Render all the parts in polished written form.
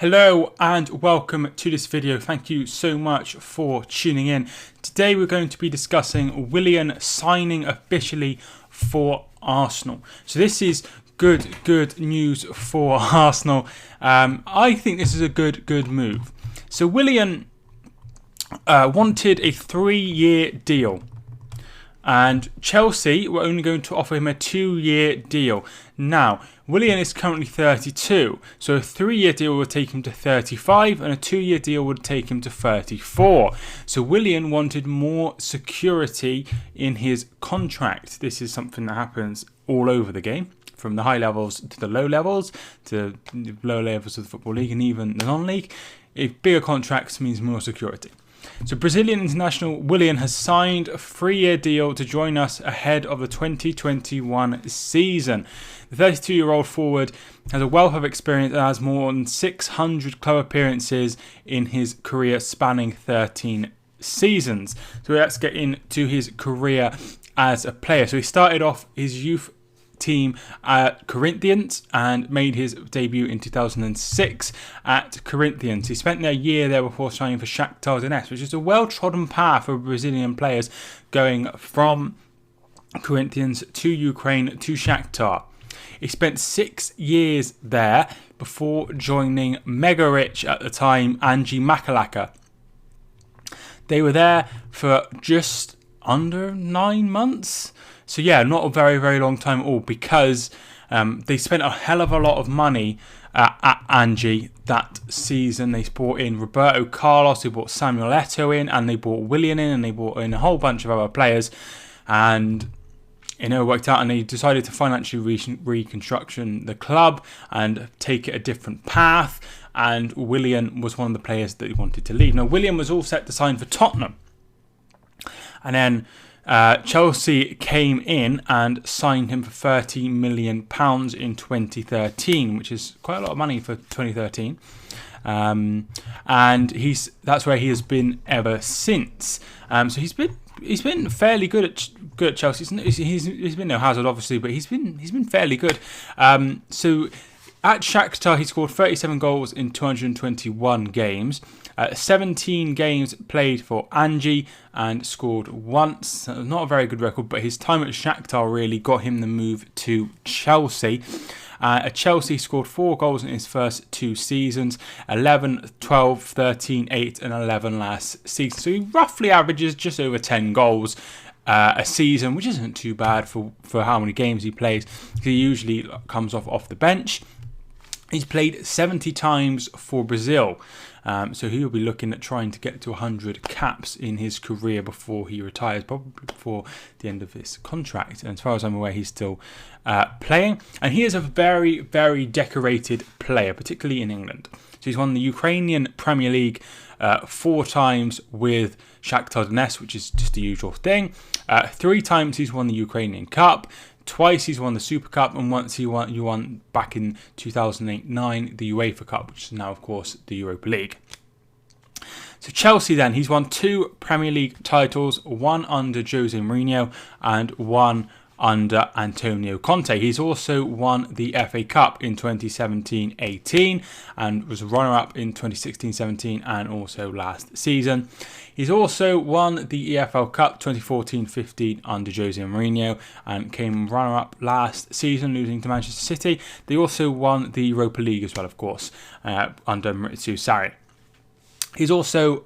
Hello and welcome to this video. Thank you so much for tuning in. Today we're going to be discussing Willian signing officially for Arsenal. So this is good news for Arsenal. I think this is a good move. So Willian wanted a 3-year deal, and Chelsea were only going to offer him a 2-year deal. Now, Willian is currently 32, so a 3-year deal would take him to 35, and a 2-year deal would take him to 34. So Willian wanted more security in his contract. This is something that happens all over the game, from the high levels to the low levels, to the lower levels of the Football League and even the non-league. Bigger contracts means more security. So Brazilian international Willian has signed a 3-year deal to join us ahead of the 2021 season. The 32-year-old forward has a wealth of experience and has more than 600 club appearances in his career, spanning 13 seasons. So let's get into his career as a player. So he started off his youth team at Corinthians and made his debut in 2006 at Corinthians. He spent a year there before signing for Shakhtar Donetsk, which is a well-trodden path for Brazilian players going from Corinthians to Ukraine to Shakhtar. He spent 6 years there before joining mega rich at the time Angie Makalaka. They were there for just under 9 months. So yeah, not a very long time at all, because they spent a hell of a lot of money at Angie that season. They brought in Roberto Carlos, they brought Samuel Eto'o in, and they brought Willian in, and they brought in a whole bunch of other players. And it never worked out, and they decided to financially reconstruction the club and take it a different path. And Willian was one of the players that he wanted to leave. Now, Willian was all set to sign for Tottenham. And then Chelsea came in and signed him for £30 million in 2013, which is quite a lot of money for 2013. And that's where he has been ever since. So he's been fairly good at Chelsea. He's been no Hazard, obviously, but he's been fairly good. So at Shakhtar, he scored 37 goals in 221 games. 17 games played for Angie and scored once. Not a very good record, but his time at Shakhtar really got him the move to Chelsea. At Chelsea, he scored 4 goals in his first 2 seasons, 11, 12, 13, 8 and 11 last season. So he roughly averages just over 10 goals a season, which isn't too bad for how many games he plays. He usually comes off the bench. He's played 70 times for Brazil. So he'll be looking at trying to get to 100 caps in his career before he retires, probably before the end of his contract. And as far as I'm aware, he's still playing. And he is a very decorated player, particularly in England. So he's won the Ukrainian Premier League 4 times with Shakhtar Donetsk, which is just the usual thing. 3 times he's won the Ukrainian Cup. Twice he's won the Super Cup, and once he won back in 2008-09 the UEFA Cup, which is now, of course, the Europa League. So Chelsea then, he's won 2 Premier League titles, 1 under Jose Mourinho and 1 under Antonio Conte. He's also won the FA Cup in 2017-18 and was a runner-up in 2016-17 and also last season. He's also won the EFL Cup 2014-15 under Jose Mourinho and came runner-up last season, losing to Manchester City. They also won the Europa League as well, of course, under Maurizio Sarri. He's also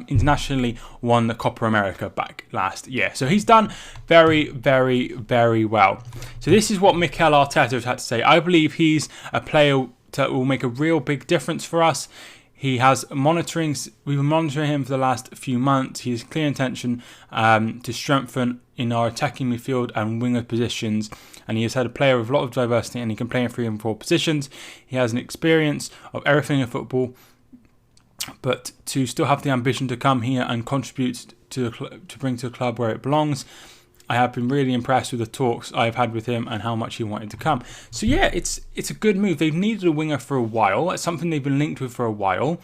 internationally won the Copa America back last year. So he's done very well. So this is what Mikel Arteta has had to say. I believe he's a player that will make a real big difference for us. He has we've been monitoring him for the last few months. He has clear intention to strengthen in our attacking midfield and winger positions. And he has had a player with a lot of diversity, and he can play in 3 and 4 positions. He has an experience of everything in football, but to still have the ambition to come here and contribute to bring to the club where it belongs. I have been really impressed with the talks I've had with him and how much he wanted to come. So yeah, it's a good move. They've needed a winger for a while. It's something they've been linked with for a while.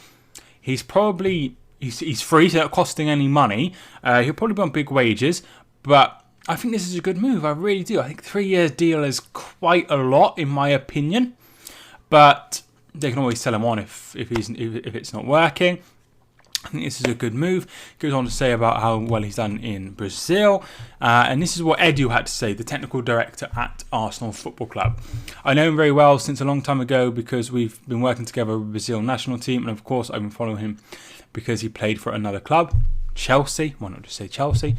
He's free, so not costing any money. He'll probably be on big wages, but I think this is a good move. I really do. I think 3 year deal is quite a lot in my opinion, but they can always sell him on if it's not working. I think this is a good move. Goes on to say about how well he's done in Brazil. And this is what Edu had to say, the technical director at Arsenal Football Club. I know him very well since a long time ago because we've been working together with the Brazil national team. And of course, I've been following him because he played for another club, Chelsea. Why not just say Chelsea?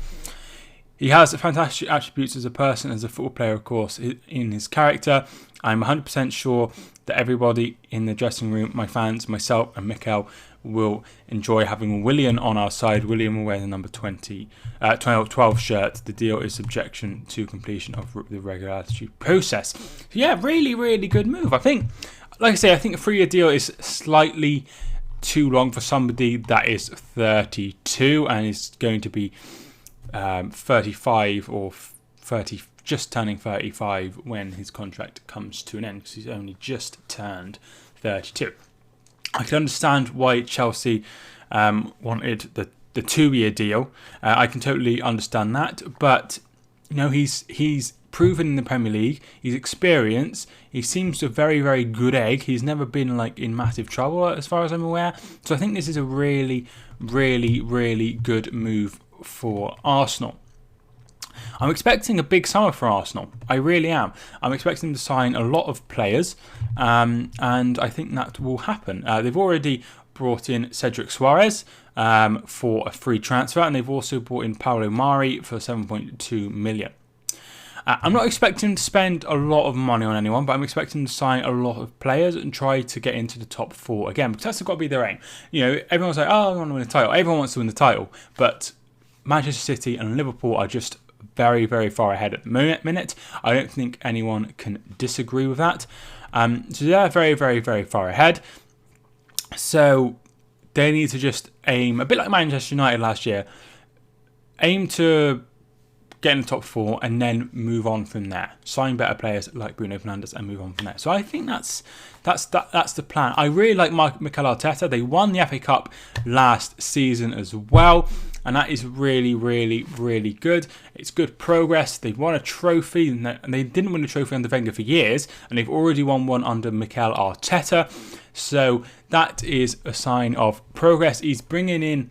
He has fantastic attributes as a person, as a football player, of course, in his character. I'm 100% sure that everybody in the dressing room, my fans, myself and Mikel, will enjoy having Willian on our side. Willian will wear the number 12 shirt. The deal is subjection to completion of the regularity process. So yeah, really, really good move. I think, like I say, I think a 3-year deal is slightly too long for somebody that is 32 and is going to be 35 or 30, just turning 35 when his contract comes to an end, because he's only just turned 32. I can understand why Chelsea wanted the 2-year deal. I can totally understand that, but you know, he's proven in the Premier League. He's experienced. He seems a very, very good egg. He's never been like in massive trouble as far as I'm aware. So I think this is a really, really, really good move for Arsenal. I'm expecting a big summer for Arsenal. I really am. I'm expecting them to sign a lot of players, and I think that will happen. They've already brought in Cedric Suarez for a free transfer, and they've also brought in Paulo Mari for 7.2 million. I'm not expecting to spend a lot of money on anyone, but I'm expecting to sign a lot of players and try to get into the top 4 again, because that's got to be their aim. You know, everyone's like, oh, I want to win the title. Everyone wants to win the title, but Manchester City and Liverpool are just very, very far ahead at the minute. I don't think anyone can disagree with that. So they're very, very, very far ahead. So they need to just aim, a bit like Manchester United last year, aim to get in the top 4 and then move on from there. Sign better players like Bruno Fernandes and move on from there. So I think that's the plan. I really like Mikel Arteta. They won the FA Cup last season as well, and that is really, really, really good. It's good progress. They've won a trophy, and they didn't win a trophy under Wenger for years, and they've already won one under Mikel Arteta. So that is a sign of progress. He's bringing in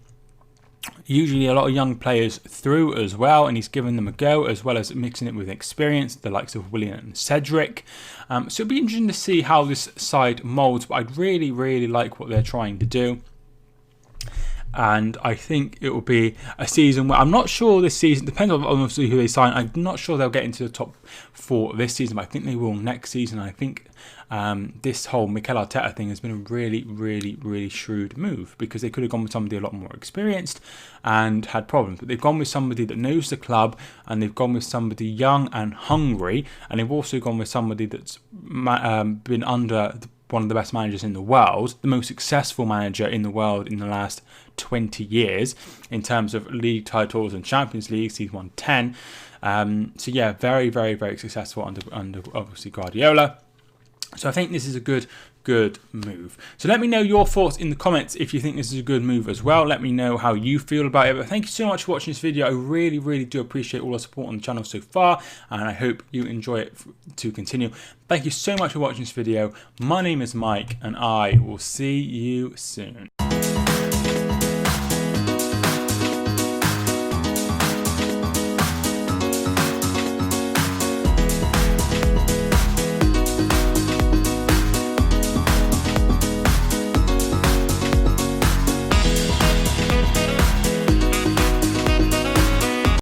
usually a lot of young players through as well, and he's given them a go, as well as mixing it with experience, the likes of Willian and Cedric. So it'll be interesting to see how this side moulds, but I'd really, really like what they're trying to do. And I think it will be a season where I'm not sure this season, depends on obviously who they sign. I'm not sure they'll get into the top 4 this season, but I think they will next season. I think this whole Mikel Arteta thing has been a really, really, really shrewd move, because they could have gone with somebody a lot more experienced and had problems. But they've gone with somebody that knows the club, and they've gone with somebody young and hungry, and they've also gone with somebody that's been under one of the best managers in the world, the most successful manager in the world in the last 20 years in terms of league titles and Champions Leagues. He's won 10. So yeah, very, very, very successful under obviously Guardiola. So I think this is a good move. So let me know your thoughts in the comments if you think this is a good move as well. Let me know how you feel about it. But thank you so much for watching this video. I really, really do appreciate all the support on the channel so far, and I hope you enjoy it to continue. Thank you so much for watching this video. My name is Mike, and I will see you soon.